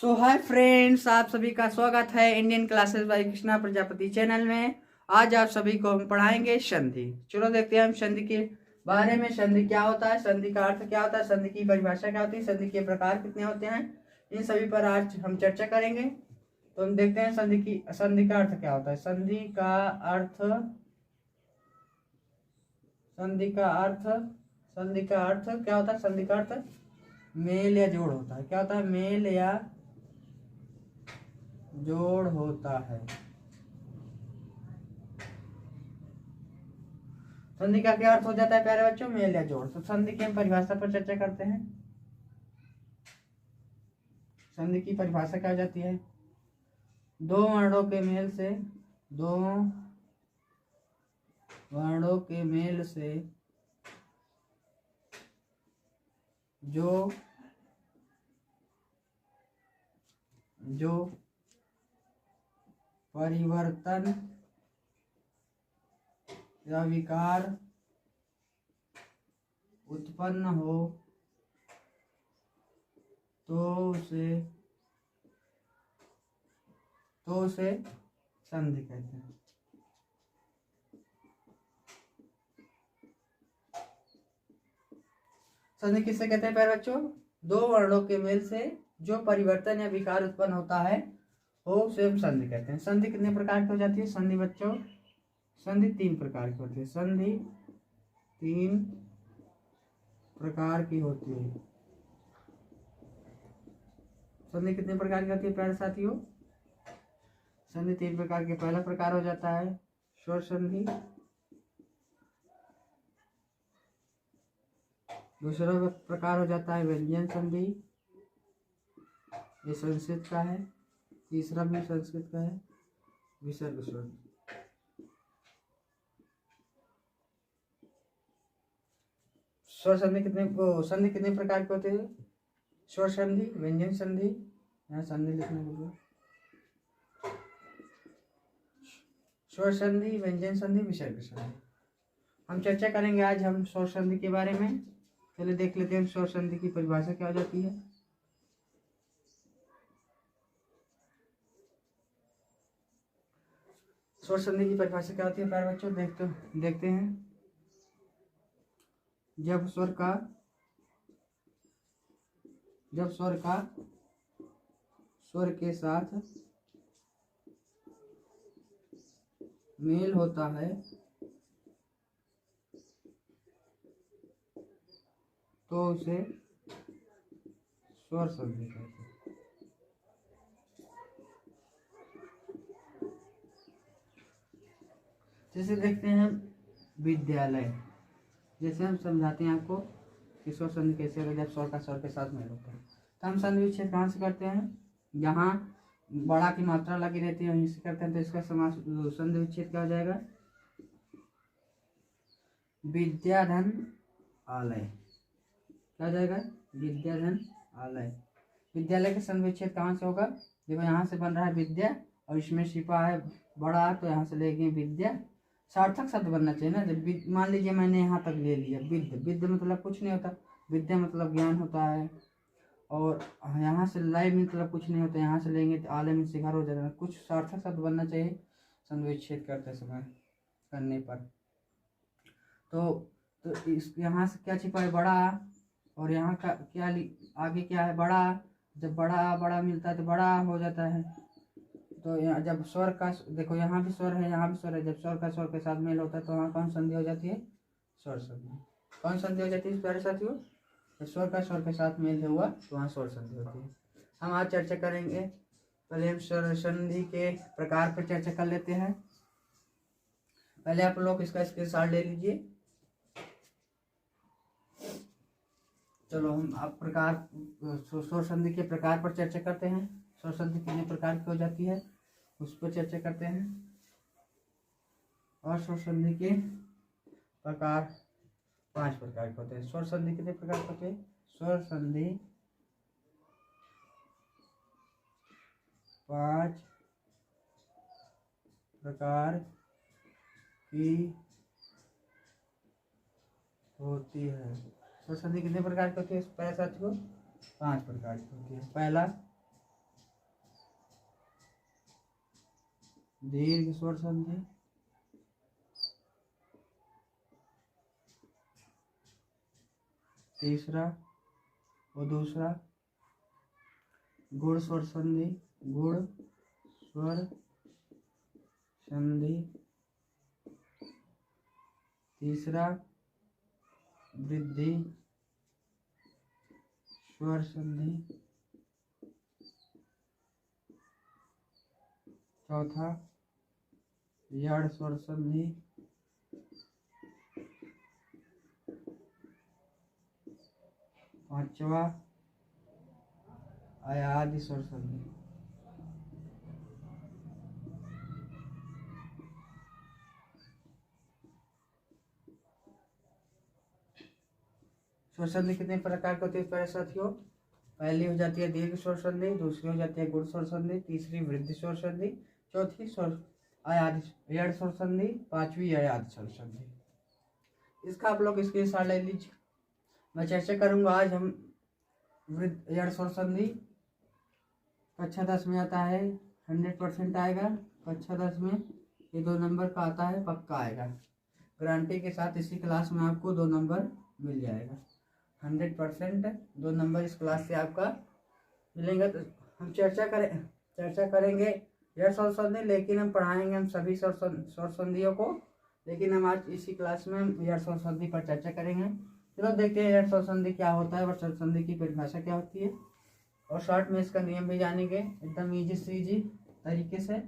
सो hi friends, आप सभी का स्वागत है Indian classes bye Krishna Prajapati channel में। आज आप सभी को हम पढ़ाएंगे संधि। चलो देखते हैं हम संधि के बारे में। संधि क्या होता है, संधि का अर्थ क्या होता है, संधि की परिभाषा क्या होती है, संधि के प्रकार कितने होते हैं, इन सभी पर आज हम चर्चा करेंगे। तो हम देखते हैं संधि का अर्थ क्या होता है। संधि का अर्थ क्या होता है। संधि का अर्थ मेल या जोड़ होता है। क्या होता है? मेल या जोड़ होता है। संधि का क्या अर्थ हो जाता है प्यारे बच्चों? मेल या जोड़। तो संधि की हम परिभाषा पर चर्चा करते हैं। संधि की परिभाषा क्या हो जाती है? दो वर्णों के मेल से जो परिवर्तन या विकार उत्पन्न हो तो उसे संधि कहते हैं। संधि किससे कहते हैं प्यारे बच्चों? दो वर्णों के मेल से जो परिवर्तन या विकार उत्पन्न होता है वो उसे हम संधि कहते हैं। संधि कितने प्रकार की हो जाती है संधि बच्चों? संधि तीन प्रकार की होती है। संधि तीन प्रकार की होती है। संधि कितने प्रकार की होती है प्यारे साथियों? संधि तीन प्रकार के। पहला प्रकार हो जाता है स्वर संधि। दूसरा प्रकार हो जाता है व्यंजन संधि, ये संस्कृत का है। तीसरा भी संस्कृत का है, विसर्ग संधि। स्वर संधि संधि कितने प्रकार के होते हैं? स्वर संधि, व्यंजन संधि, यहाँ संधि लिखने के लिए स्वर संधि, व्यंजन संधि, विसर्ग संधि। हम चर्चा करेंगे आज हम स्वर संधि के बारे में। पहले देख लेते हैं स्वर संधि की परिभाषा क्या हो जाती है। स्वर संधि की परिभाषा क्या होती है प्यारे बच्चों? देखते हैं। जब स्वर के साथ मेल होता है तो उसे स्वर संधि कहते हैं। जैसे देखते हैं विद्यालय, जैसे हम समझाते हैं आपको कि स्वर संधि कैसे होगा। जब स्वर का स्वर के साथ मेल होता है तो हम संधि विच्छेद कहाँ से करते हैं? जहाँ बड़ा की मात्रा लगी रहती है वहीं से करते हैं। तो इसका समास संधि विच्छेद क्या हो जाएगा? विद्याधन आलय। क्या हो जाएगा? विद्याधन आलय। विद्यालय का संधि विच्छेद कहाँ से होगा? देखो यहाँ से बन रहा है विद्या और इसमें छिपा है बड़ा, तो यहाँ से लेंगे विद्या। सार्थक शब्द बनना चाहिए ना। जब मान लीजिए मैंने यहाँ तक ले लिया विद्या मतलब कुछ नहीं होता, विद्या मतलब ज्ञान होता है। और यहाँ से लय मतलब कुछ नहीं होता, यहाँ से लेंगे तो आलय में शिखर हो जाएगा। कुछ सार्थक शब्द बनना चाहिए संधि विच्छेद करते समय करने पर। तो इस यहाँ से क्या छिपा है? बड़ा। और यहाँ का क्या आगे क्या है? बड़ा। जब बड़ा मिलता है तो बड़ा हो जाता है। तो यहाँ जब स्वर का देखो यहाँ भी स्वर है यहाँ भी स्वर है, जब स्वर का स्वर के साथ मेल होता है तो वहाँ कौन संधि हो जाती है? स्वर संधि। कौन संधि हो जाती है प्यारे साथियों? जब स्वर का स्वर के साथ मेल हुआ तो वहाँ स्वर संधि होती है। हम आज चर्चा करेंगे। पहले हम स्वर संधि के प्रकार पर चर्चा कर लेते हैं। पहले आप लोग इसका स्क्रीनशॉट ले लीजिए। चलो हम आप स्वर संधि के प्रकार पर चर्चा करते हैं। स्वर संधि कितने प्रकार की हो जाती है उस पर चर्चा करते हैं। और स्वर संधि के प्रकार 5 प्रकार के होते हैं। स्वर संधि कितने प्रकार के होते हैं? स्वर संधि 5 प्रकार की होती है। स्वर संधि कितने प्रकार की होती है प्यारे साथियों? 5 प्रकार की होती है। पहला दीर्घ स्वर संधि, तीसरा और दूसरा गुण स्वर संधि, गुण स्वर संधि, तीसरा वृद्धि स्वर संधि, चौथा यड़ स्वर संधि, पांचवा अयादि स्वर संधि। स्वर संधि कितने प्रकार की होती है प्यारे साथियों? पहली हो जाती है दीर्घ स्वर संधि, दूसरी हो जाती है गुण स्वर संधि, तीसरी वृद्धि स्वर संधि, चौथी स्वर अयादि यड़ स्वर संधि, पांचवी अयादि स्वर संधि। इसका आप लोग स्क्रीनशॉट ले लीजिए। मैं चर्चा करूंगा आज हम यड़ स्वर संधि। कक्षा 10 में आता है, 100% आएगा। कक्षा 10 में ये 2 नंबर का आता है, पक्का आएगा, गारंटी के साथ। इसी क्लास में आपको 2 नंबर मिल जाएगा, 100% 2 नंबर इस क्लास से आपका मिलेंगे। तो हम चर्चा करेंगे यड़ स्वर संधि, लेकिन हम पढ़ाएंगे हम सभी स्वर संधियों को, लेकिन हम आज इसी क्लास में यड़ स्वर संधि पर चर्चा करेंगे। चलो देखते हैं यड़ स्वर संधि क्या होता है और स्वर संधि की परिभाषा क्या होती है, और शॉर्ट में इसका नियम भी जानेंगे एकदम इजी से इजी तरीके से।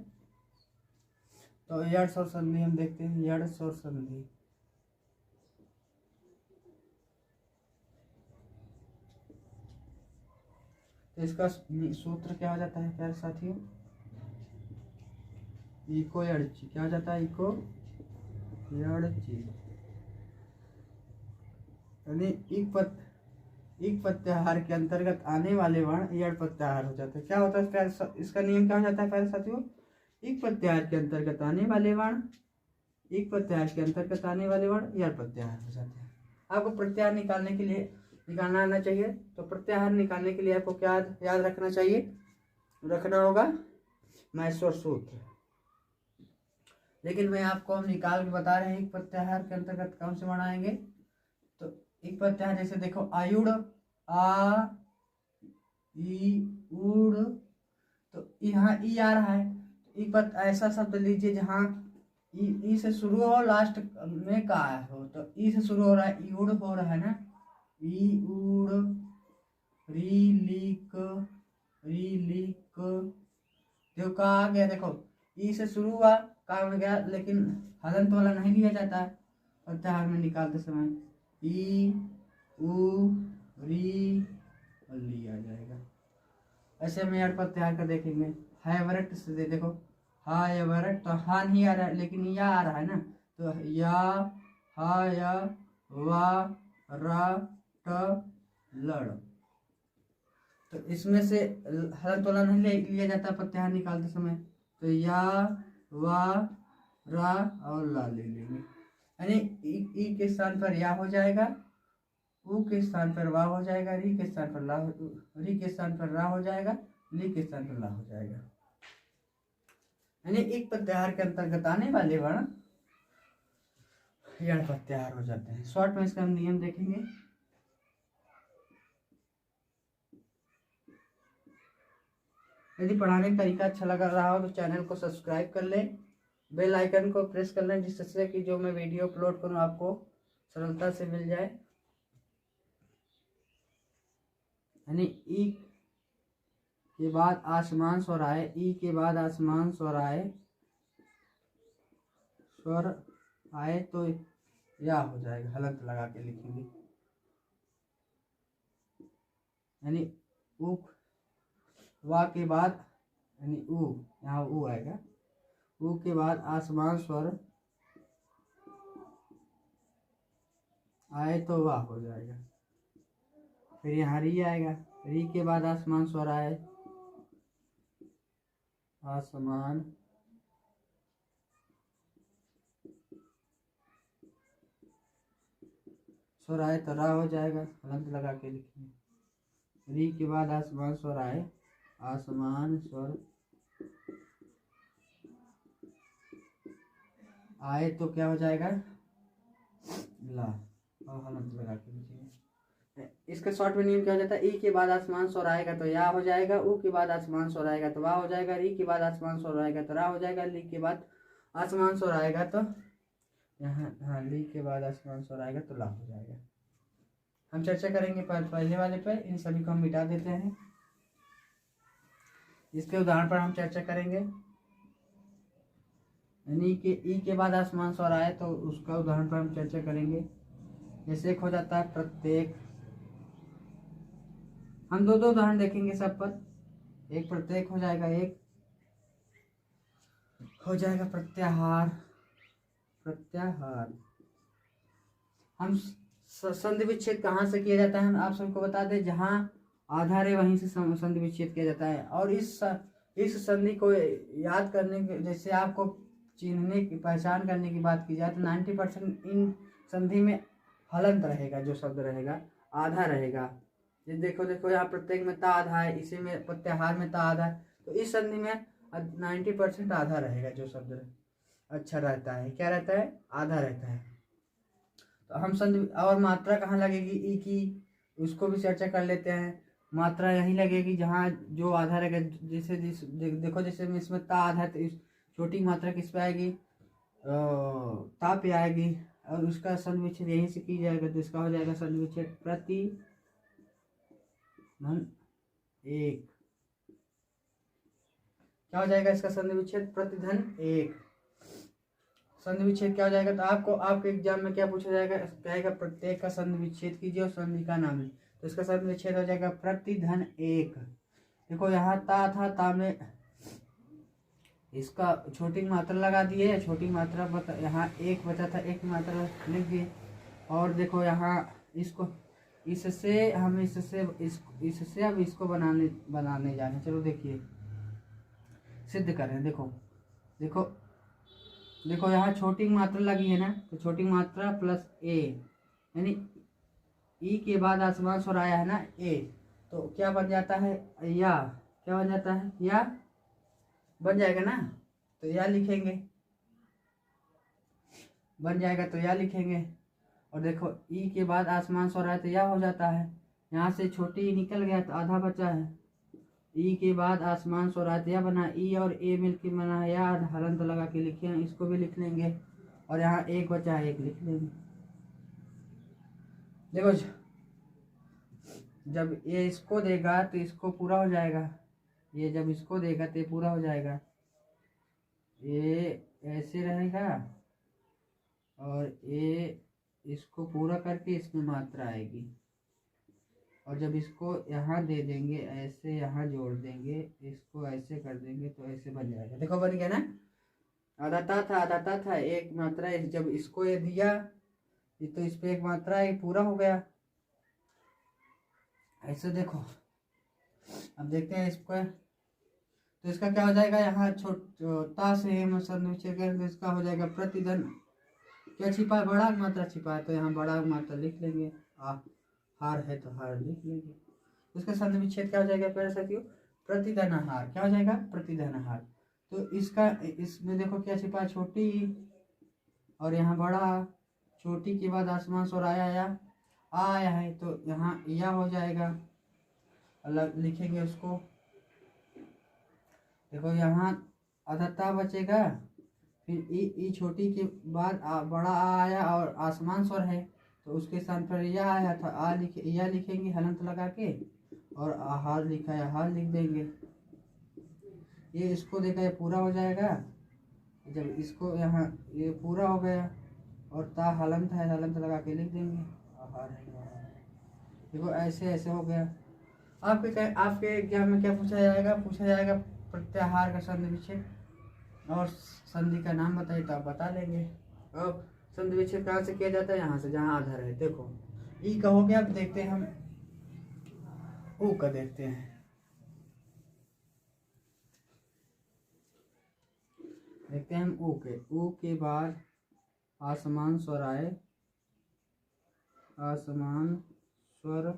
तो यड़ स्वर संधि हम देखते हैं। यड़ स्वर संधि तो इसका सूत्र क्या हो जाता है प्यारे साथियों? इको यड़ची क्या हो जाता है? इको यड़ची यानी इक प्रत्याहार के अंतर्गत आने वाले वर्ण यड़ प्रत्याहार हो जाते हैं। क्या होता है इसका नियम क्या हो जाता है प्यारे साथियों? इक प्रत्याहार के अंतर्गत आने वाले वर्ण यड़ प्रत्याहार हो जाते हैं। आपको प्रत्याहार निकालना आना चाहिए। तो प्रत्याहार निकालने के लिए आपको क्या याद रखना होगा? मैस्वर सूत्र। लेकिन मैं आपको हम निकाल के बता रहे हैं एक प्रत्याहार के अंतर्गत कौन से वर्ण आएंगे। तो एक प्रत्याहार जैसे देखो आयुड़, आ ई उड़, तो यहाँ ई आ रहा है, तो ऐसा शब्द लीजिए जहाँ ई से शुरू हो, लास्ट में का हो। तो ई से शुरू हो रहा है, ईउड़ हो रहा है ना, ई उड़, री लिक, देखो का आ गया। देखो ई से शुरू हुआ, का हो गया, लेकिन हलंत वाला नहीं लिया जाता है प्रत्याहार में निकालते समय। ई उ री और ली आ जाएगा। ऐसे में यड़ प्रत्याहार का देखेंगे। हैवरट से देखो, हा यवरट, तो हा नहीं आ रहा है, लेकिन या आ रहा है ना, तो या हा या वा रा ट लड़। तो इसमें से हलंत वाला नहीं लिया जाता प्रत्याहार निकालते समय। तो या वा रा और ला ले लेंगे, यानी ई के स्थान पर या हो जाएगा, उ के स्थान पर वा हो जाएगा, री के स्थान पर ला, री के स्थान पर रा हो जाएगा, ली के स्थान पर ला हो जाएगा। यानी एक प्रत्याहार के अंतर्गत आने वाले वर्ण यड़ प्रत्याहार हो जाते हैं। शॉर्ट में इसका हम नियम देखेंगे। यदि पढ़ाने का तरीका अच्छा लग रहा हो तो चैनल को सब्सक्राइब कर लें, बेल आइकन को प्रेस कर लें, जिससे कि जो मैं वीडियो अपलोड करूं आपको सरलता से मिल जाए। यानी ई के बाद आसमान स्वर आए, ई के बाद आसमान स्वर आए तो या हो जाएगा, हलंत लगा के लिखेंगे। यानी उ वा के बाद, यानी उ, यहाँ उ आएगा, उ के बाद आसमान स्वर आए तो वाह हो जाएगा। फिर यहाँ री आएगा, री के बाद आसमान स्वर आए, आसमान स्वर आए तो रा हो जाएगा, हलंत लगा के लिखेंगे। री के बाद आसमान स्वर आए, आसमान स्वर आए तो क्या हो जाएगा, ला और हलंत लगा के लीजिए। इसका शॉर्ट में नियम क्या हो जाता है, ई के बाद आसमान स्वर आएगा तो या हो जाएगा, ऊ के बाद आसमान स्वर आएगा तो वाह हो जाएगा, री के बाद आसमान स्वर आएगा तो रा हो जाएगा, ली के बाद आसमान स्वर आएगा तो यहाँ, हाँ ली के बाद आसमान स्वर आएगा तो ला हो जाएगा। हम चर्चा करेंगे पहले वाले पे, इन सभी को हम मिटा देते हैं। इसके उदाहरण पर हम चर्चा करेंगे। यानी कि ई के बाद आसमान स्वर आए तो उसका उदाहरण पर हम चर्चा करेंगे। जैसे एक हो जाता है प्रत्येक, हम दो उदाहरण देखेंगे सब पर। एक प्रत्येक हो जाएगा, एक हो जाएगा प्रत्याहार। प्रत्याहार हम संधि विच्छेद कहाँ से किया जाता है, हम आप सबको बता दें, जहाँ आधार है वहीं से संधि विच्छेद किया जाता है। और इस संधि को याद करने के, जैसे आपको चिन्हने की, पहचान करने की बात की जाए तो 90% इन संधि में हलंत रहेगा, जो शब्द रहेगा आधा रहेगा। ये देखो यहाँ प्रत्येक में ता आधा है, इसी में प्रत्याहार में ता आधा है, तो इस संधि में 90% आधा रहेगा, जो शब्द अच्छा रहता है। क्या रहता है, आधा रहता है। तो हम संधि, और मात्रा कहाँ लगेगी ई की, उसको भी चर्चा कर लेते हैं। मात्रा यहीं लगेगी जहाँ जो आधा रहेगा। जैसे देखो, जैसे इसमें ता आधा है तो इस छोटी मात्रा किस पे आएगी, ता पे आएगी, और उसका संधि विच्छेद यहीं से की जाएगा तो इसका हो जाएगा संधि विच्छेद प्रति धन एक। क्या हो जाएगा इसका संधि विच्छेद, प्रति धन एक। संधि विच्छेद क्या हो जाएगा, तो आपके एग्जाम में क्या पूछा जाएगा, कहेगा प्रत्येक का संधि विच्छेद कीजिए और संधि का नाम है, तो इसका संधि विच्छेद हो जाएगा प्रति धन एक। देखो यहाँ ता था, ता में इसका छोटी मात्रा लगा दिए, छोटी मात्रा यहाँ एक बचा था, एक मात्रा लिख दिए। और देखो यहाँ इसको, इससे हम इससे अब इसको बनाने जाने, चलो देखिए सिद्ध करें। देखो यहाँ छोटी मात्रा लगी है ना, तो छोटी मात्रा प्लस ए, यानी ई के बाद आसमान स्वर आया है ना ए, तो क्या बन जाता है, या क्या बन जाता है, या बन जाएगा ना, तो या लिखेंगे, बन जाएगा तो या लिखेंगे। और देखो ई के बाद आसमान स्वर आया तो या हो जाता है, यहाँ से छोटी निकल गया तो आधा बचा है। ई के बाद आसमान स्वर आया तो या बना, ई और ए मिलकर बना है या, हलंत लगा के लिखे हैं, इसको भी लिख लेंगे। और यहाँ एक बचा है, एक लिख लेंगे। देखो जब ये इसको देगा तो इसको पूरा हो जाएगा, ये जब इसको देगा तो ये पूरा हो जाएगा, ये ऐसे रहेगा और ये इसको पूरा करके इसमें मात्रा आएगी। और जब इसको यहाँ दे देंगे ऐसे, यहाँ जोड़ देंगे, इसको ऐसे कर देंगे तो ऐसे बन जाएगा। देखो बन गया ना, आधा था एक मात्रा, जब इसको ये दिया तो इस पे एक मात्रा ये पूरा हो गया। ऐसे देखो, अब देखते हैं इसको, तो इसका क्या हो जाएगा, यहाँ छोटा से हम संधि विच्छेद करें तो इसका हो जाएगा प्रतिधन, क्या छिपा है, बड़ा मात्रा छिपा है तो यहाँ बड़ा मात्रा लिख लेंगे, हार है तो हार लिख लेंगे। इसका संधि विच्छेद क्या हो जाएगा प्यारे साथियों, प्रतिधनहार। क्या हो जाएगा, प्रतिधनहार। तो इसका, इसमें देखो क्या छिपा है, छोटी और यहाँ बड़ा, छोटी के बाद आसमान स्वर आया है तो यहाँ या हो जाएगा, अलग लिखेंगे उसको। देखो यहाँ अधता बचेगा, फिर ई छोटी के बाद बड़ा आया और आसमान स्वर है तो उसके स्थान पर या आया था, या लिखेंगे हलंत लगा के, और हाल लिखा है हाल लिख देंगे। ये इसको देखा, ये पूरा हो जाएगा। जब इसको यहाँ ये पूरा हो गया और ता हलंत है, हलंत लगा के लिख देंगे, हार है। देखो ऐसे ऐसे हो गया। आपके एग्जाम में क्या पूछा जाएगा, प्रत्याहार का संधि विच्छेद और संधि का नाम बताइए तो आप बता लेंगे। अब संधि विच्छेद कहाँ से किया जाता है, यहाँ से जहाँ आधार है। देखो ई का हो गया, अब देखते हैं हम ऊ का, देखते हैं। हम ऊ के बाद आसमान स्वर आए, आसमान स्वर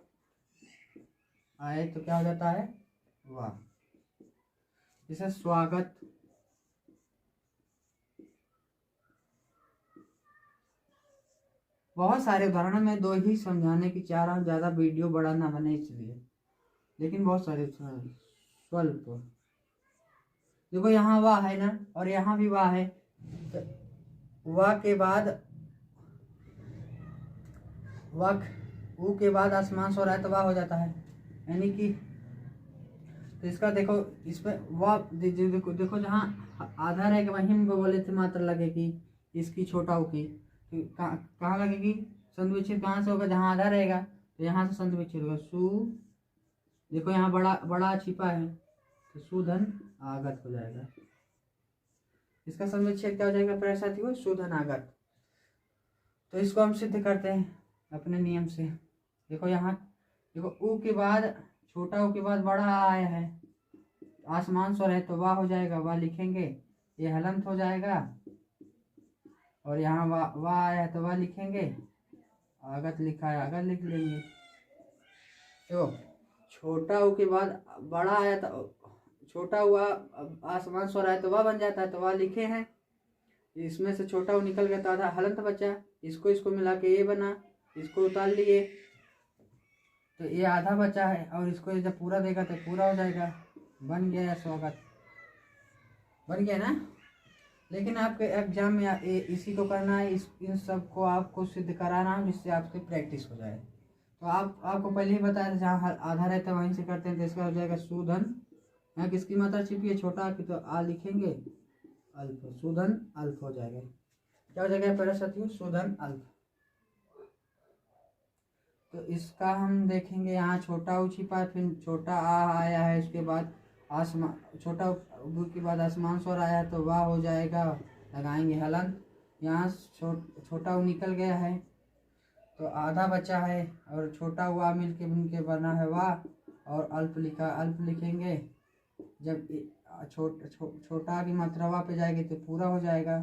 आए तो क्या हो जाता है, वाह। जैसे स्वागत, बहुत सारे उदाहरण में दो ही समझाने की चाह रहा हूँ, ज़्यादा वीडियो बड़ा ना बने इसलिए, लेकिन बहुत सारे स्वल्प। देखो यहाँ वाह है ना, और यहाँ भी वाह है, तो वाह के बाद वाह ऊ के बाद आसमान सो रहा है तो वाह हो जाता है, यानी कि तो इसका देखो इसमें वाह देखो जहाँ आधा रहेगा वहीं पे बोले थे मात्रा लगेगी इसकी छोटा ऊ की, तो कहाँ लगेगी? संधि विच्छेद कहाँ से होगा? जहाँ आधा रहेगा तो यहाँ से संधि विच्छेद होगा। सु देखो यहाँ बड़ा बड़ा छिपा है तो सुधन आगत हो जाएगा। इसका संधि विच्छेद क्या हो जाएगा प्यारे साथियों? सुधन आगत। तो इसको हम सिद्ध करते हैं अपने नियम से। देखो यहाँ देखो ऊ के बाद छोटा ऊ के बाद बड़ा आया है, आसमान स्वर है तो वाह हो जाएगा, वाह लिखेंगे, ये हलंत हो जाएगा, और यहाँ वाह आया है तो वाह लिखेंगे, आगत लिखा है आगत लिख लेंगे। तो छोटा ऊ के बाद बड़ा आया तो छोटा हुआ आसमान स्वर आया तो वाह बन जाता है, तो वाह लिखे हैं। इसमें से छोटा ऊ निकल गया तो आधा हलंत बचा, इसको मिला के ये बना, इसको उतार लिए तो ये आधा बचा है, और इसको जब पूरा देगा तो पूरा हो जाएगा। बन गया स्वागत, बन गया ना। लेकिन आपके एग्जाम में इसी को करना है, इन सब को आपको सिद्ध कराना है जिससे आपकी प्रैक्टिस हो जाए। तो आपको पहले ही बताया था जहाँ आधा रहता है वहीं से करते हैं, तो इसका हो जाएगा सुधन। यहाँ किसकी मात्रा छिपी है? छोटा की, तो आ लिखेंगे अल्प, सुधन अल्प हो जाएगा। क्या हो जाएगा प्यारे साथियों? सुधन अल्प। तो इसका हम देखेंगे यहाँ छोटा ऊ छिपा, फिर छोटा आ आया है, उसके बाद आसमान छोटा ऊ के बाद आसमान स्वर आया है तो वाह हो जाएगा, लगाएंगे हलंत। यहाँ छोटा ऊ निकल गया है तो आधा बचा है, और छोटा हुआ मिलके बना है वाह, और अल्प लिखा अल्प लिखेंगे। जब छोटा की मात्रा वाह पे जाएगी तो पूरा हो जाएगा,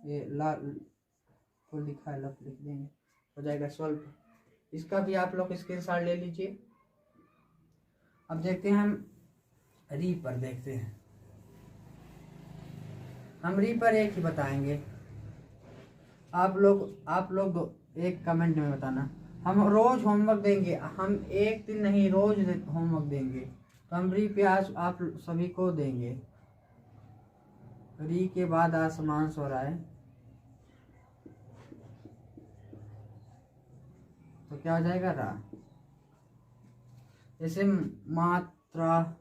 ये लाल को लिखा है लप लिख देंगे, हो जाएगा स्वल्प। इसका भी आप लोग स्क्रीनशॉट ले लीजिए। अब देखते हैं हम री पर, देखते हैं हम री पर एक ही बताएंगे। आप लोग एक कमेंट में बताना। हम रोज होमवर्क देंगे, हम एक दिन नहीं रोज होमवर्क देंगे। तो हम री पे आज आप सभी को देंगे। री के बाद आसमान स्वर आए तो क्या हो जाएगा? रा। जैसे मात्रा,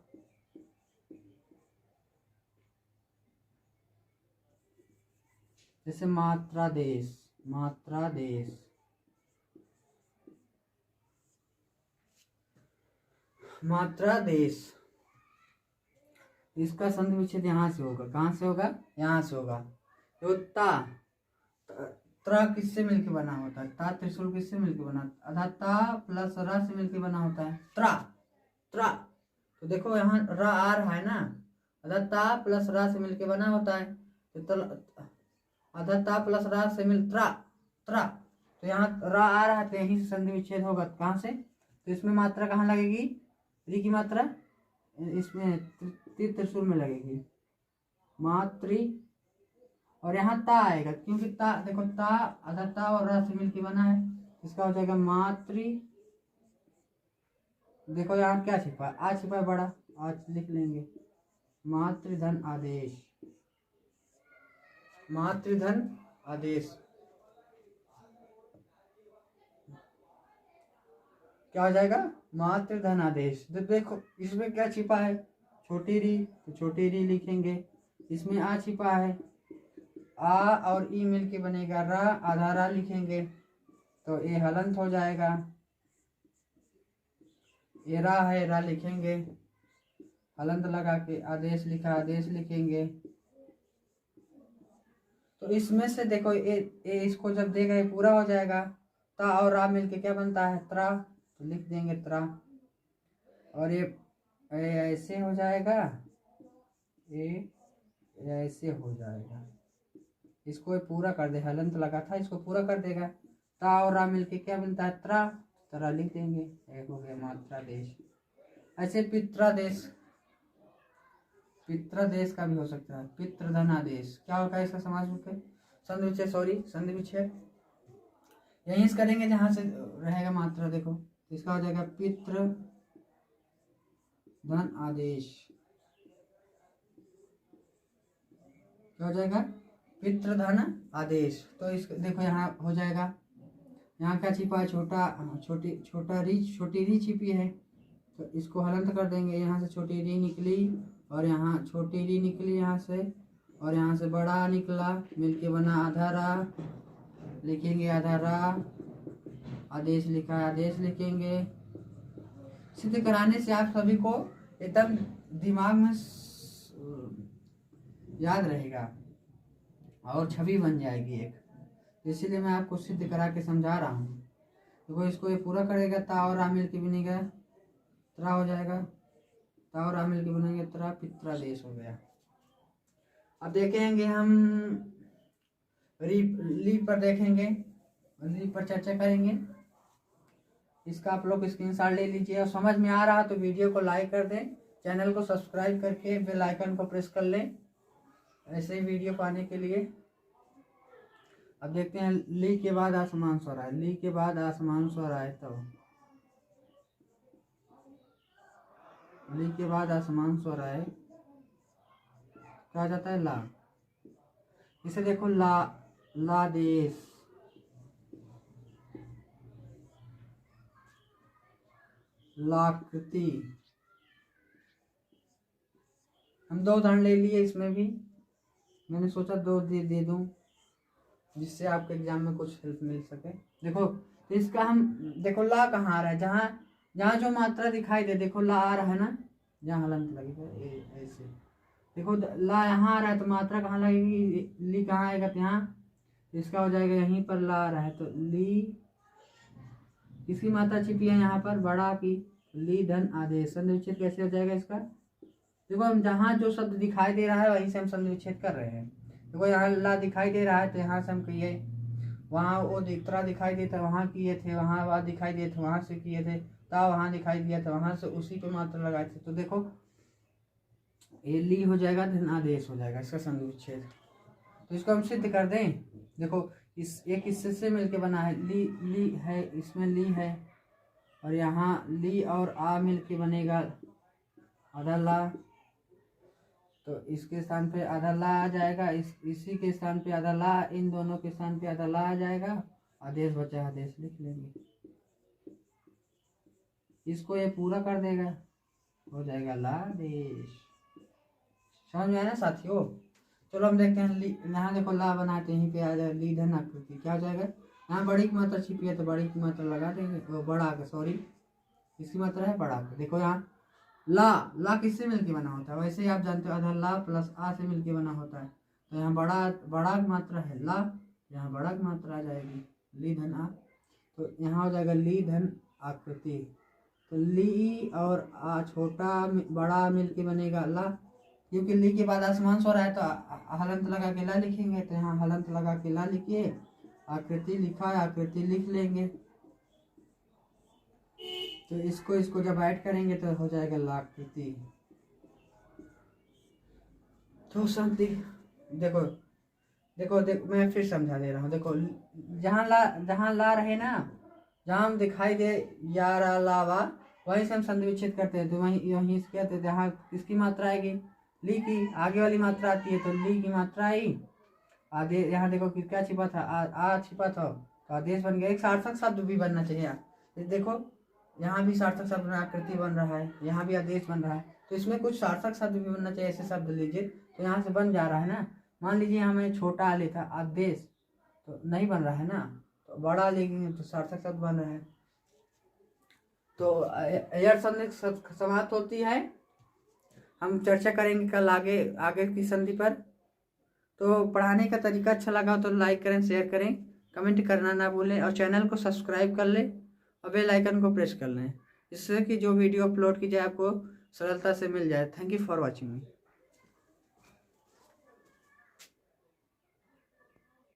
जैसे मात्रा देश, मात्रा देश, मात्रा देश, इसका संधि विच्छेद यहाँ से होगा। कहाँ से होगा? यहाँ से होगा। तो त्र किससे मिलके बना होता है? ता त्रिशूल किससे मिलके बना? आधा ता प्लस रा से मिलके बना होता है, त्रा त्रा। तो देखो यहाँ रा आ रहा है ना, आधा ता प्लस रा से मिलके बना होता है, तो आधा ता प्लस रा से मिल त्रा त्रा। तो यहाँ रा आ रहा है तो यहीं से संधि विच्छेद होगा। कहाँ से? तो इसमें मात्रा कहाँ लगेगी? री की मात्रा इसमें त्रिशूल में लगेगी, मात्री, और यहाँ ता आएगा क्योंकि ता देखो ता आधा ता और रा से मिलके बना है, इसका हो जाएगा मात्री। देखो यहाँ क्या छिपा? आ छिपा है बड़ा, आज लिख लेंगे मातृधन आदेश, मातृधन आदेश। क्या हो जाएगा? मातृधन आदेश। तो देखो इसमें क्या छिपा है? छोटी री, तो छोटी री लिखेंगे। इसमें आ छिपा है, आ और ई मिलके बनेगा रा, आधा रा लिखेंगे तो ये हलंत हो जाएगा। ये रा है, रा लिखेंगे, हलंत लगा के आदेश लिखा, आदेश लिखेंगे। तो इसमें से देखो ये इसको जब देगा ये पूरा हो जाएगा। ता और रा मिलके क्या बनता है? त्रा, तो लिख देंगे त्रा। और ये ऐसे हो जाएगा, ये ऐसे हो जाएगा। इसको पूरा कर दे, हलंत लगा था इसको पूरा कर देगा। ता और रा मिलके क्या बनता है? त्रा, त्रा लिख देंगे, एक हो गया मात्रा देश। ऐसे पित्रादेश, पित्रादेश का भी हो सकता है, पितृधनादेश। क्या होगा इसका समास रूप? संधि विच्छेद, सॉरी संधि विच्छेद। यहीं से करेंगे जहाँ से रहेगा मात्रा। देखो इसका हो जाएगा पितृ धन आदेश। क्या हो जाएगा? पितृधन आदेश। तो इस देखो यहाँ हो जाएगा, यहाँ क्या छिपा है? छोटी री छिपी है, तो इसको हलंत कर देंगे। यहाँ से छोटी री निकली और यहाँ छोटी री निकली यहाँ से, और यहाँ से बड़ा निकला, मिलके बना आधा रा। लिखेंगे आधा रा, आदेश लिखा है, आदेश लिखेंगे। सिद्ध कराने से आप सभी को एकदम दिमाग में याद रहेगा और छवि बन जाएगी एक। इसीलिए मैं आपको सिद्ध करा के समझा रहा हूँ। देखो इसको ये पूरा करेगा, ता और आमिल की बनेगा त्रा हो जाएगा, ता और आमिल की बनेंगे त्रा, पित्रादेश हो गया। अब देखेंगे हम ली पर, देखेंगे ली पर चर्चा करेंगे। इसका आप लोग स्क्रीनशॉट ले लीजिए, और समझ में आ रहा तो वीडियो को लाइक कर दें, चैनल को सब्सक्राइब करके बेल आइकन को प्रेस कर लें ऐसे ही वीडियो पाने के लिए। अब देखते हैं ली के बाद आसमान स्वर आए, ली के बाद आसमान स्वर आए, तो ली के बाद आसमान स्वर आए क्या हो जाता है? ला। इसे देखो ला, ला देश, लाकृति। हम 2 उदाहरण ले लिए, इसमें भी मैंने सोचा 2 दे दूं जिससे आपके एग्जाम में कुछ हेल्प मिल सके। देखो तो इसका हम देखो ला कहाँ आ रहा है? जहाँ जो मात्रा दिखाई दे, देखो ला आ रहा है ना, जहाँ हलंत लगेगा ऐसे। देखो ला यहाँ आ रहा है तो मात्रा कहाँ लगेगी? ली कहाँ आएगा? तो यहाँ, इसका हो जाएगा यहीं पर ला आ रहा है, तो ली किसकी मात्रा छिपी है यहाँ पर? बड़ा की। ली धन आदेश। संधि विच्छेद कैसे हो जाएगा इसका? देखो हम जहाँ जो शब्द दिखाई दे रहा है वहीं से हम संधि विच्छेद कर रहे हैं। देखो यहाँ ला दिखाई दे रहा है तो यहाँ से हम किए, वहाँ वो त्रा दिखाई देता वहाँ किए थे, वहाँ वा दिखाई दिए थे वहाँ से किए थे, ता वहाँ दिखाई दिया था वहाँ से उसी पे मात्रा लगाए थे। तो देखो ये ली हो जाएगा, धन आदेश हो जाएगा इसका संधि विच्छेद। तो इसको हम सिद्ध कर दें। देखो इस एक हिस्से से मिलके बना है, ली है, इसमें ली है, और यहाँ ली और आ मिलके बनेगा आधा ला। तो इसके स्थान पे आधा ला आ जाएगा, इसी के स्थान पे आधा ला, इन दोनों के स्थान पे आधा ला आ जाएगा। आदेश बचा, आदेश लिख लेंगे, इसको ये पूरा कर देगा, हो जाएगा ला देश। समझ में आया ना साथियों? चलो हम देखते हैं यहाँ देखो ला बनाते हैं, यहीं पे आ जाएगा ली धन आकृति। क्या हो जाएगा? यहाँ बड़ी की मात्रा छिपी है तो बड़ी की मात्रा लगा देंगे, तो बड़ा का, सॉरी इसकी मात्रा है बड़ा का। देखो यहाँ ला किससे मिलके बना होता है? वैसे ही आप जानते हो आधा ला प्लस आ से मिलके बना होता है। तो यहाँ बड़ा की मात्रा है ला, यहाँ बड़ा की मात्रा आ जाएगी ली धन आ, तो यहाँ हो जाएगा ली धन आकृति। तो ली और आ छोटा बड़ा मिलके बनेगा ला, क्योंकि ली के बाद आसमान स्वर है तो हलंत लगा के ला लिखेंगे। तो यहाँ हलंत लगा के ला लिखिए, आकृति लिखा है, आकृति लिख लेंगे। तो इसको जब ऐड करेंगे तो हो जाएगा लाकृति। तो संधि देखो मैं फिर समझा दे रहा हूँ। देखो जहाँ ला रहे ना, जहाँ हम दिखाई दे या रा ला वा, वहीं से हम संधि विच्छेद करते हैं। तो वहीं से कहते हैं जहाँ किसकी मात्रा आएगी? ली की। आगे वाली मात्रा आती है तो ली की मात्रा आई, आदेश। यहाँ देखो क्या छिपा था? आ छिपा था, तो आदेश बन गया। एक सार्थक शब्द भी बनना चाहिए। देखो यहाँ भी सार्थक शब्द आकृति बन रहा है, यहाँ भी आदेश बन रहा है, तो इसमें कुछ सार्थक शब्द भी बनना चाहिए। ऐसे शब्द लीजिए तो यहाँ से बन जा रहा है ना। मान लीजिए यहाँ मैंने छोटा आ लिखा आदेश, तो नहीं बन रहा है ना, तो बड़ा लिखेंगे तो सार्थक शब्द बन रहा है। तो यह संधि समाप्त होती है। हम चर्चा करेंगे कल आगे की संधि पर। तो पढ़ाने का तरीका अच्छा लगा तो लाइक करें, शेयर करें, कमेंट करना ना भूलें, और चैनल को सब्सक्राइब कर लें और बेल आइकन को प्रेस कर लें, जिससे कि जो वीडियो अपलोड की जाए आपको सरलता से मिल जाए। Thank you for watching me.